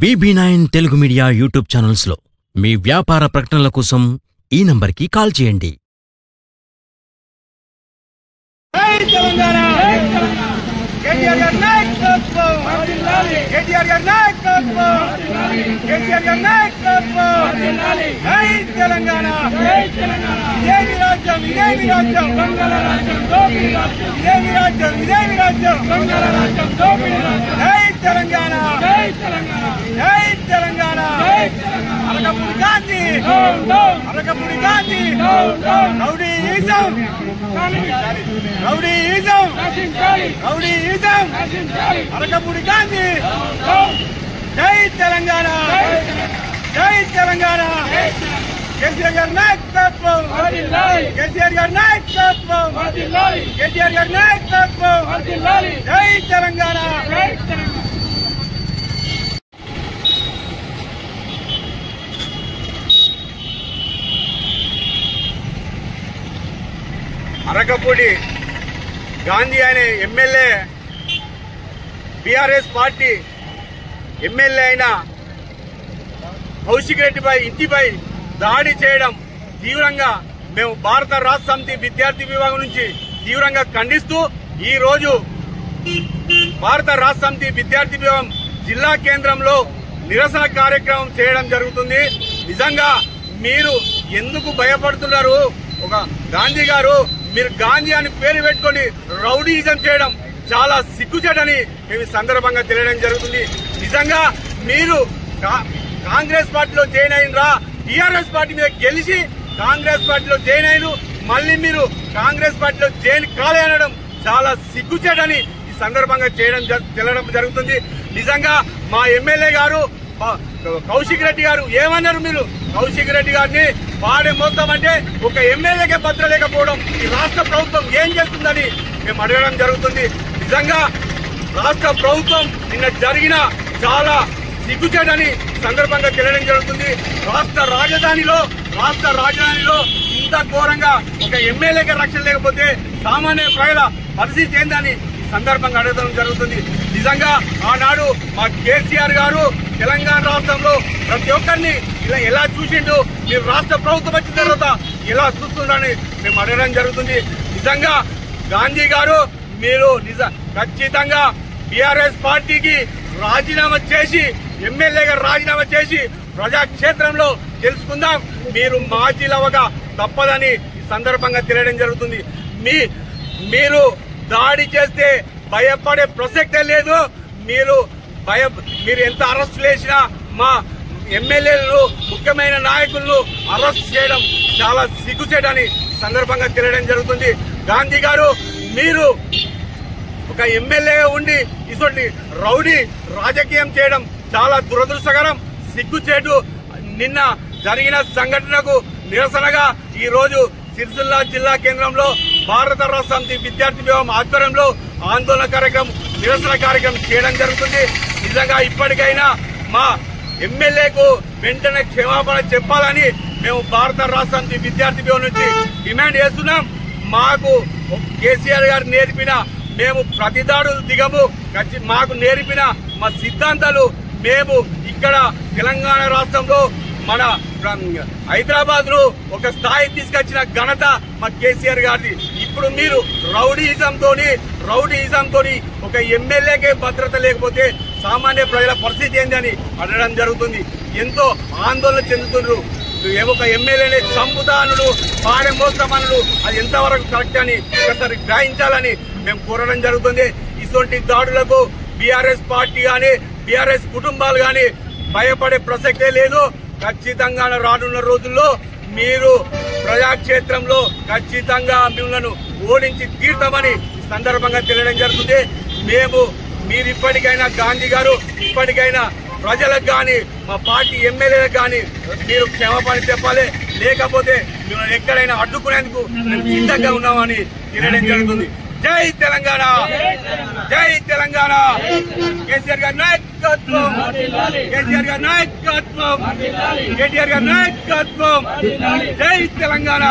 BB9 Telugu media YouTube channels లో మీ వ్యాపార ప్రకటనల కోసం ఈ నంబర్కి కాల్ చేయండి. అరకపూడి గాంధీ జై తెలంగాణ జై తెలంగాణ కేసీఆర్ గారి నాయకత్వం కేసీఆర్ గారి నాయకత్వం కేసీఆర్ గారి నాయకత్వం జై తెలంగాణ అరకపూడి గాంధీ అనే ఎమ్మెల్యే బీఆర్ఎస్ పార్టీ ఎమ్మెల్యే అయిన కౌశిక్ రెడ్డిపై ఇంటిపై దాడి చేయడం తీవ్రంగా మేము భారత రాష్ట్ర సమితి విద్యార్థి విభాగం నుంచి తీవ్రంగా ఖండిస్తూ ఈ రోజు భారత రాష్ట్ర సమితి విద్యార్థి విభాగం జిల్లా కేంద్రంలో నిరసన కార్యక్రమం చేయడం జరుగుతుంది. నిజంగా మీరు ఎందుకు భయపడుతున్నారు? ఒక గాంధీ గారు మీరు గాంధీ అని పేరు పెట్టుకొని రౌడీయిజం చేయడం చాలా సిగ్గుచేటని మేము సందర్భంగా తెలియడం జరుగుతుంది. నిజంగా మీరు కాంగ్రెస్ పార్టీలో జాయిన్ అయినరా? టీఆర్ఎస్ పార్టీ మీద గెలిచి కాంగ్రెస్ పార్టీలో జాయిన్ అయిన మళ్ళీ మీరు కాంగ్రెస్ పార్టీలో జాయిన్ కాలే అనడం చాలా సిగ్గుచేటని ఈ సందర్భంగా తెలియడం జరుగుతుంది. నిజంగా మా ఎమ్మెల్యే గారు కౌశిక్ రెడ్డి గారు ఏమన్నారు? మీరు కౌశిక్ రెడ్డి గారిని వాడే మొత్తం అంటే ఒక ఎమ్మెల్యేకే భద్ర లేకపోవడం ఈ రాష్ట్ర ప్రభుత్వం ఏం చేస్తుందని మేము అడగడం జరుగుతుంది. నిజంగా రాష్ట్ర ప్రభుత్వం నిన్న జరిగిన చాలా సిగ్గుచేటని సందర్భంగా తెలియడం జరుగుతుంది. రాష్ట్ర రాజధానిలో ఇంత ఘోరంగా ఒక ఎమ్మెల్యేకి రక్షణ లేకపోతే సామాన్య ప్రజల పరిస్థితి ఏందని సందర్భంగా అడగడం జరుగుతుంది. నిజంగా ఆనాడు మా కేసీఆర్ గారు తెలంగాణ రాష్ట్రంలో ప్రతి ఒక్కరిని ఇలా ఎలా చూసిండు, మీరు రాష్ట్ర ప్రభుత్వం వచ్చిన తర్వాత ఎలా చూస్తున్నారని మేము అడగడం జరుగుతుంది. నిజంగా గాంధీ గారు మీరు ఖచ్చితంగా బీఆర్ఎస్ పార్టీకి రాజీనామా చేసి ఎమ్మెల్యేగా రాజీనామా చేసి ప్రజాక్షేత్రంలో తెలుసుకుందాం. మీరు మాజీలవగా తప్పదని ఈ సందర్భంగా తెలియడం జరుగుతుంది. మీరు దాడి చేస్తే భయపడే ప్రసక్తే లేదు. మీరు ఎంత అరెస్ట్ చేసినా మా ఎమ్మెల్యేలను ముఖ్యమైన నాయకులను అరెస్ట్ చేయడం చాలా సిగ్గుచేటని సందర్భంగా తెలియడం జరుగుతుంది. గాంధీ గారు మీరు ఒక ఎమ్మెల్యేగా ఉండి ఇటువంటి రౌడీ రాజకీయం చేయడం చాలా దురదృష్టకరం, సిగ్గుచేటు. నిన్న జరిగిన సంఘటనకు నిరసనగా ఈ రోజు సిరిసిల్ల జిల్లా కేంద్రంలో భారత రాష్ట్ర సమితి విద్యార్థి విభాగం ఆధ్వర్యంలో ఆందోళన కార్యక్రమం నిరసన కార్యక్రమం చేయడం జరుగుతుంది. నిజంగా ఇప్పటికైనా మా ఎమ్మెల్యేకు వెంటనే క్షమాపణ చెప్పాలని మేము భారత రాష్ట్ర సమితి విద్యార్థి విభాగం నుంచి డిమాండ్ చేస్తున్నాం. మాకు కేసీఆర్ గారు నేర్పిన మేము ప్రతిదాడులు దిగము, మాకు నేర్పిన మా సిద్ధాంతాలు మేము ఇక్కడ తెలంగాణ రాష్ట్రంలో మన హైదరాబాద్ ను ఒక స్థాయి తీసుకొచ్చిన ఘనత మా కేసీఆర్ గారిది. ఇప్పుడు మీరు రౌడీయిజంతోని ఒక ఎమ్మెల్యేకే భద్రత లేకపోతే సామాన్య ప్రజల పరిస్థితి ఏందని అడగడం జరుగుతుంది. ఎంతో ఆందోళన చెందుతున్నారు. ఒక ఎమ్మెల్యేని చంపుతానుడు పాడే మోస్తామనుడు అది ఎంతవరకు కరెక్ట్ అని ఒకసారి గ్రహించాలని మేము కోరడం జరుగుతుంది. ఇటువంటి దాడులకు బీఆర్ఎస్ పార్టీ గాని బీఆర్ఎస్ కుటుంబాలు గాని భయపడే ప్రసక్తే లేదు. ఖచ్చితంగా రానున్న రోజుల్లో మీరు ప్రజాక్షేత్రంలో ఖచ్చితంగా మిమ్మల్ని ఓడించి తీర్తామని సందర్భంగా తెలియడం జరుగుతుంది. మీరు ఇప్పటికైనా గాంధీ గారు ఇప్పటికైనా ప్రజలకు కానీ మా పార్టీ ఎమ్మెల్యేలకు కానీ మీరు క్షమాపణ చెప్పాలి, లేకపోతే మిమ్మల్ని ఎక్కడైనా అడ్డుకునేందుకు మేము సిద్ధంగా ఉన్నామని తెలియడం జరుగుతుంది. జై తెలంగాణ, జై తెలంగాణ. కేసీఆర్ గారి నాయకత్వం, కేసీఆర్ గారి నాయకత్వం, కేటీఆర్ గారి నాయకత్వం. జై తెలంగాణ.